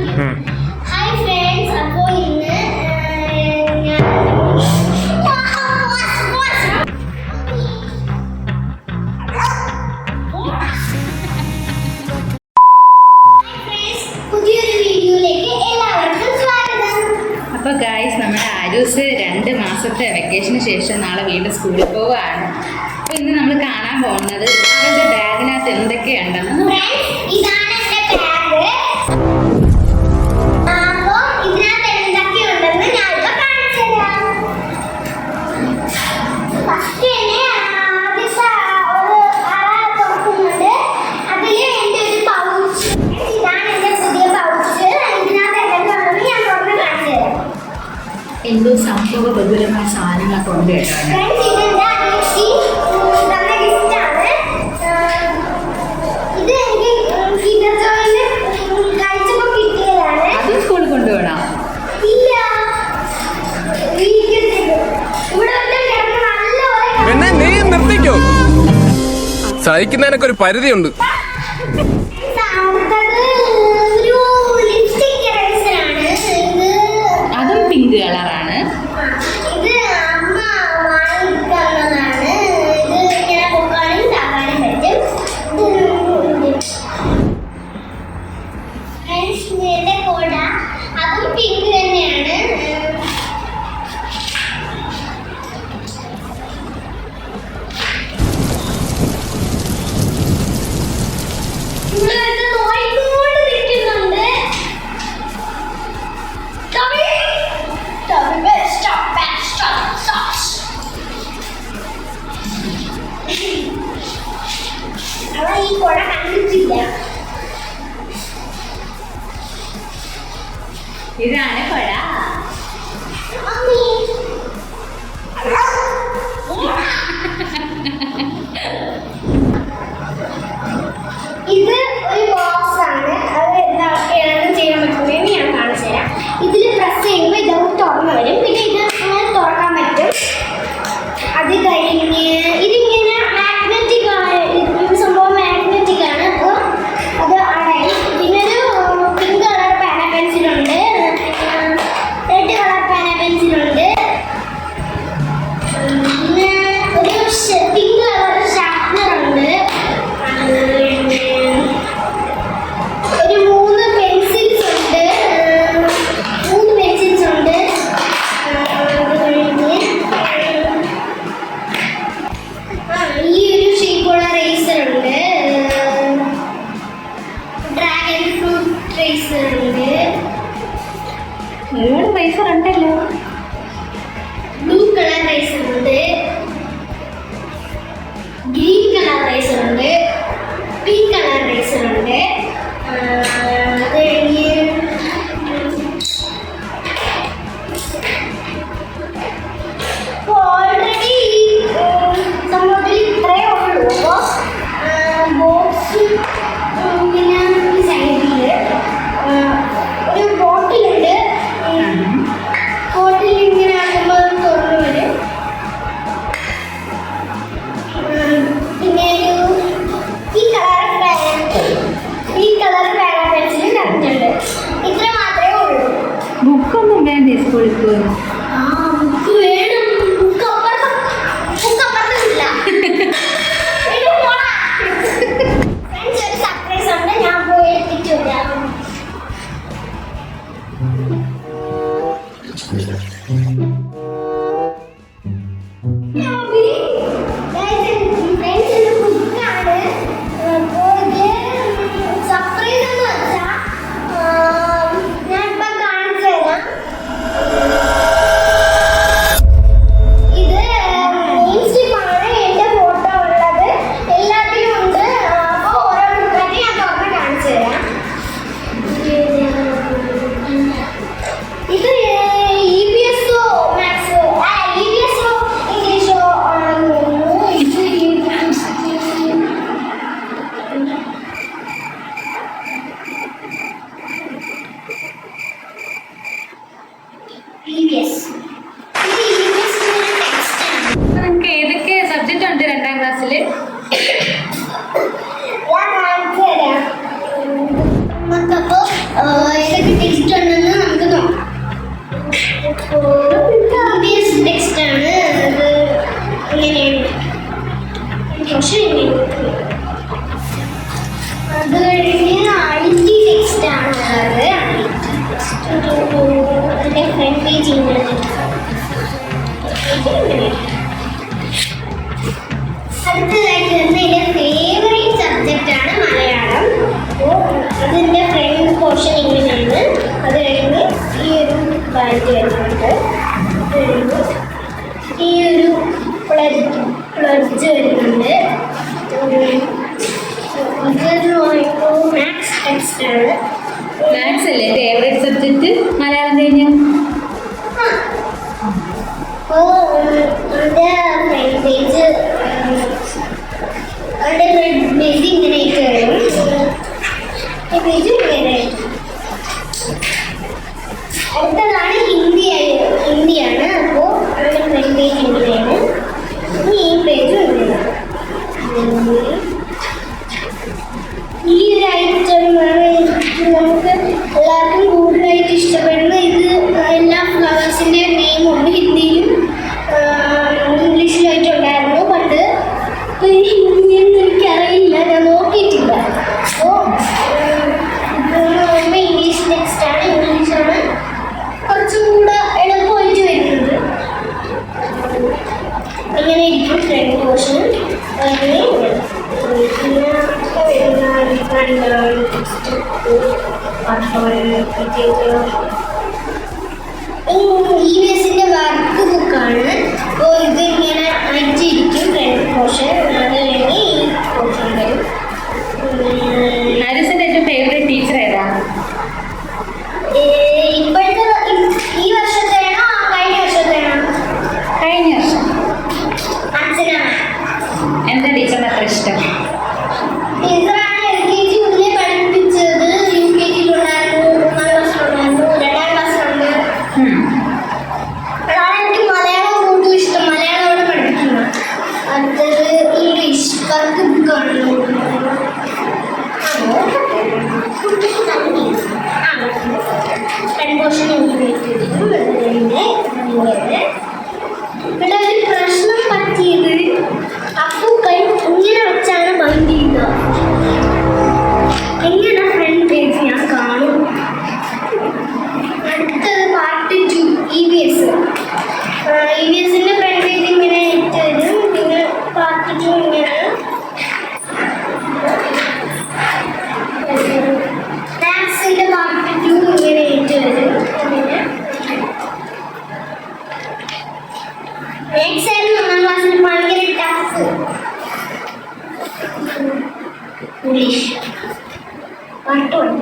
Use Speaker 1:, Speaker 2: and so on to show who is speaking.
Speaker 1: Hi friends, അപ്പോൾ ഇന്ന് പുതിയൊരു വീഡിയോയിലേക്ക് എല്ലാവർക്കും സ്വാഗതം.
Speaker 2: അപ്പോൾ ഗായ്സ്, നമ്മുടെ ആരൂസ് 2 മാസത്തെ വെക്കേഷന് ശേഷം നാളെ വീണ്ടും സ്കൂളിൽ പോവുകയാണ്. അപ്പോൾ ഇന്ന് നമ്മൾ കാണാൻ പോകുന്നത് അവരുടെ ബാഗിനകത്ത് എന്തൊക്കെയുണ്ടെന്ന്.
Speaker 1: ഇതാണ് എൻ്റെ ബാഗ്. അപ്പോൾ ഇതിനകത്ത് എന്തൊക്കെയുണ്ടെന്ന് ഞാനിപ്പോൾ കാണിച്ചു തരാം. ഫസ്റ്റ് തന്നെ ഒരു അറ തുറക്കുന്നുണ്ട്. അതിൽ എൻ്റെ ഒരു പൗച്ച്. ഇതാണ് എൻ്റെ പുതിയ പൗച്ച്. ഇതിനകത്ത് എന്തൊക്കെയുണ്ടെന്ന് ഞാൻ തുറന്ന് കാണിച്ചു തരാം.
Speaker 2: എന്തോ സംഭവബഹുലമായ സാധനങ്ങളൊക്കെ ഉണ്ട് കേട്ടോ.
Speaker 1: ഫ്രണ്ട്സ്, ഇതെൻ്റെ അനിയത്തി തന്ന ഗിഫ്റ്റാണ്. ഇത് എനിക്ക് കിൻഡർ ജോയില് കഴിച്ചപ്പോൾ കിട്ടിയതാണ്.
Speaker 2: അതും സ്കൂളിൽ കൊണ്ടുപോകണം.
Speaker 1: ഇല്ല, ഇവിടെ കിടന്ന് നല്ലപോലെ
Speaker 3: പിന്നെ നീ നിർത്തിക്കോ, സഹിക്കുന്നതിനൊക്കെ ഒരു പരിധിയുണ്ട്.
Speaker 1: ഒരു ലിപ്സ്റ്റിക് ഇറേസറാണ് ഇത്.
Speaker 2: അതും പിങ്ക് കളറാണ്.
Speaker 1: ഇത് അമ്മ വാങ്ങിത്തന്നതാണ്. ഇത് ഇങ്ങനെ പൊക്കാനും താക്കാനും പറ്റും. ഇതിന്റെ കൊട അതും പിങ്ക് തന്നെയാണ്. ഇവിടെ നോയിക്കൊണ്ട് നിൽക്കുന്നുണ്ട്. അവ ഈ കൊട കണ്ടിട്ടില്ല.
Speaker 2: ഇതാണ് കൊട.
Speaker 1: ഇത് ഒരു ബോക്സ് ആണ്. അത് എന്താണ് ചെയ്യാൻ പറ്റുന്നതെന്ന് ഞാൻ കാണിച്ചു തരാം. ഇതിൽ പ്രസ് ചെയ്യുമ്പോൾ ഇതൊന്ന് തുറന്നു വരും. പിന്നെ ഇത് അങ്ങനെ തുറക്കാൻ പറ്റും. അത് കഴിഞ്ഞ് ഇതിങ്ങനെ മാഗ്നറ്റിക് ആണ്. ഇത് സംഭവം മാഗ്നറ്റിക് ആണ്. അപ്പോൾ അത് അടയും. പിന്നെ ഒരു പിങ്ക് കളർ പേന പെൻസിലുണ്ട്, റെഡ് കളർ പേന പെൻസിലുണ്ട്, പിന്നെ ഒരു പിങ്ക് കളർ ഷാർപ്നർ ഉണ്ട്, ഒരു 3 പെൻസിൽസ് ഉണ്ട്. ഈ ഒരു ഷേപ്പുള്ള റേസർ ഉണ്ട്, ഡ്രാഗൺ ഫ്രൂട്ട് റേസർ ഉണ്ട്,
Speaker 2: ഒരുപാട് പൈസ ഉണ്ടല്ലോ.
Speaker 1: ബ്ലൂ കളർ റേസർ ഉണ്ട്, ഗ്രീൻ കളർ റേസർ ഉണ്ട്, പിങ്ക് കളർ റേസർ ഉണ്ട്. അത് കഴിഞ്ഞ് ഓൾറെഡി സംഭവത്തിൽ ഇത്രയേ ഉള്ളൂ. അപ്പോൾ ബോക്സ് ഇങ്ങനെ സൈഡിൽ ഒരു ബോട്ടിലുണ്ട്. ബോട്ടിൽ ഇങ്ങനെ ആക്കുമ്പോൾ തുറന്നു വരും. പിന്നെ ഈ കളർ പേന പെൻസിൽ കറക്റ്റുണ്ട്. ഇത്ര മാത്രമേ ഉള്ളൂ.
Speaker 2: ബുക്കൊന്നും വേണ്ടേ സ്കൂളിൽ പോയി?
Speaker 1: ബുക്ക് വേണം. ബുക്ക് അപ്പുറത്തില്ല. ഫ്രണ്ട്സ്, ഒരു സർപ്രൈസ് ഉണ്ട്. ഞാൻ പോയി എടുത്തിട്ട് വരാം. സർപ്രൈസ് എന്ന് വെച്ചാൽ ഞാൻ ഇപ്പം കാണിച്ചു തരാം. ഇത് നെയിംസ്റ്റിപ്പാണ്. എൻ്റെ ഫോട്ടോ ഉള്ളത് എല്ലാത്തിലും ഉണ്ട്. അപ്പോൾ ഓരോ ബുക്കായിട്ട് ഞാൻ തുറന്ന് കാണിച്ചു തരാം. ഇത് EVS മാത്സോ EVS ഇംഗ്ലീഷോ ആണെന്ന് തോന്നുന്നു. ഇത് EVS.
Speaker 2: നിങ്ങൾക്ക് ഏതൊക്കെ സബ്ജക്റ്റ് ഉണ്ട് 2ാം ക്ലാസ്സിൽ?
Speaker 1: ഞാൻ കാണിച്ചു തരാം. നമുക്കപ്പോൾ ഏതൊക്കെ ചെയ്യുന്നത്. അടുത്തതായിട്ട് വരുന്ന എൻ്റെ ഫേവറേറ്റ് സബ്ജക്റ്റാണ് മലയാളം. അപ്പോൾ അതിൻ്റെ ഫ്രണ്ട് പോർഷൻ ഇങ്ങനെയാണ്. അത് കഴിഞ്ഞ് ഈ ഒരു ബാൻഡ് വരുന്നുണ്ട്. ഈ ഒരു പ്ലഡ്ജ് വരുന്നുണ്ട്. മാത്സ് ടെക്സ്റ്റ് ആണ്.
Speaker 2: മാത്സ് അല്ലേ ഫേവറേറ്റ് സബ്ജക്റ്റ് മലയാളം കഴിഞ്ഞ?
Speaker 1: അപ്പോൾ അതിൻ്റെ ഫ്രണ്ട് പേജ് ഇങ്ങനെയൊക്കെ വരും. ഈ പേജ് ഇങ്ങനെ. അടുത്തതാണ് ഹിന്ദിയാണ്. അപ്പോൾ അതിൻ്റെ ഫ്രണ്ട് പേജ് ഇങ്ങനെയാണ്. ഈ പേജ് ഇങ്ങനെയാണ്. ഈ ഒരു ഐറ്റം നമുക്ക് എല്ലാവർക്കും കൂടുതലായിട്ട് ഇഷ്ടപ്പെടുന്ന ഇത് എല്ലാ ഫ്ലവേഴ്സിൻ്റെ നെയിമുണ്ട്. ഹിന്ദിയിലും ഇംഗ്ലീഷിലായിട്ടും ഉണ്ടായിരുന്നു പണ്ട്. അപ്പോൾ ഈ ഹിന്ദിയൊന്നും എനിക്കറിയില്ല, ഞാൻ നോക്കിയിട്ടില്ല. അപ്പോൾ ഇംഗ്ലീഷ് ടെക്സ്റ്റാണ്. ഇംഗ്ലീഷാണ് കുറച്ചും കൂടെ എളുപ്പമായിട്ട് വരുന്നത്. അങ്ങനെ ഇരിക്കും ഫ്രണ്ട് പോർഷൻ. അങ്ങനെ EVSന്റെ വർക്ക് ബുക്കാണ്. അപ്പോൾ ഇത് ഇങ്ങനെ അയച്ചിരിക്കും ഫ്രണ്ട് പോർഷൻ. അത് കഴിഞ്ഞ് ഈ പോർഷൻ വരും.
Speaker 2: ആരിസിന്റെ ഏറ്റവും ഫേവറേറ്റ് ടീച്ചർ ഏതാ?
Speaker 1: ഇപ്പോഴത്തെ ഈ വർഷത്തെയാണോ കഴിഞ്ഞ വർഷത്തെയാണോ?
Speaker 2: കഴിഞ്ഞ വർഷം.
Speaker 1: അർച്ചന.
Speaker 2: എന്താ ടീച്ചറിന് അത്ര ഇഷ്ടം?
Speaker 1: ടീച്ചറാണ് LKG മുതലേ പഠിപ്പിച്ചത്. UKG-യിലുണ്ടായിരുന്നു, 1-ാം ക്ലാസ്സിലുണ്ടായിരുന്നു, 2-ാം ക്ലാസ്സിലുണ്ട്. അതാണ് എനിക്ക് മലയാളം കൂടുതൽ ഇഷ്ടം. മലയാളമാണ് പഠിപ്പിക്കുന്നത്. അടുത്തത് ഇംഗ്ലീഷ് വർക്ക് ബുക്കാണ്. കൺപോഷൻ ഇവിടെ ഒരു പ്രശ്നം പറ്റിയത് അപ്പൂക്കൈ ഇങ്ങനെ വെച്ചാണ് ബൈൻഡ് ചെയ്യുക. എങ്ങനെ ഫ്രണ്ട് പേജ് ഞാൻ കാണും. അടുത്തത് പാർട്ട് 2 EVS. EVSന്റെ ഫ്രണ്ട് പേജ് ഇങ്ങനെ ഇട്ട് വരും. പിന്നെ പാർട്ട് 2 ഇങ്ങനെ. മാത്സിന്റെ പാർട്ട് 2 ഇങ്ങനെ ഇട്ട് വരും. പിന്നെ മാത്സ് ആയിരുന്നു 1-ാം ക്ലാസ്സിൽ ഭയങ്കര ടഫ്. English part 1.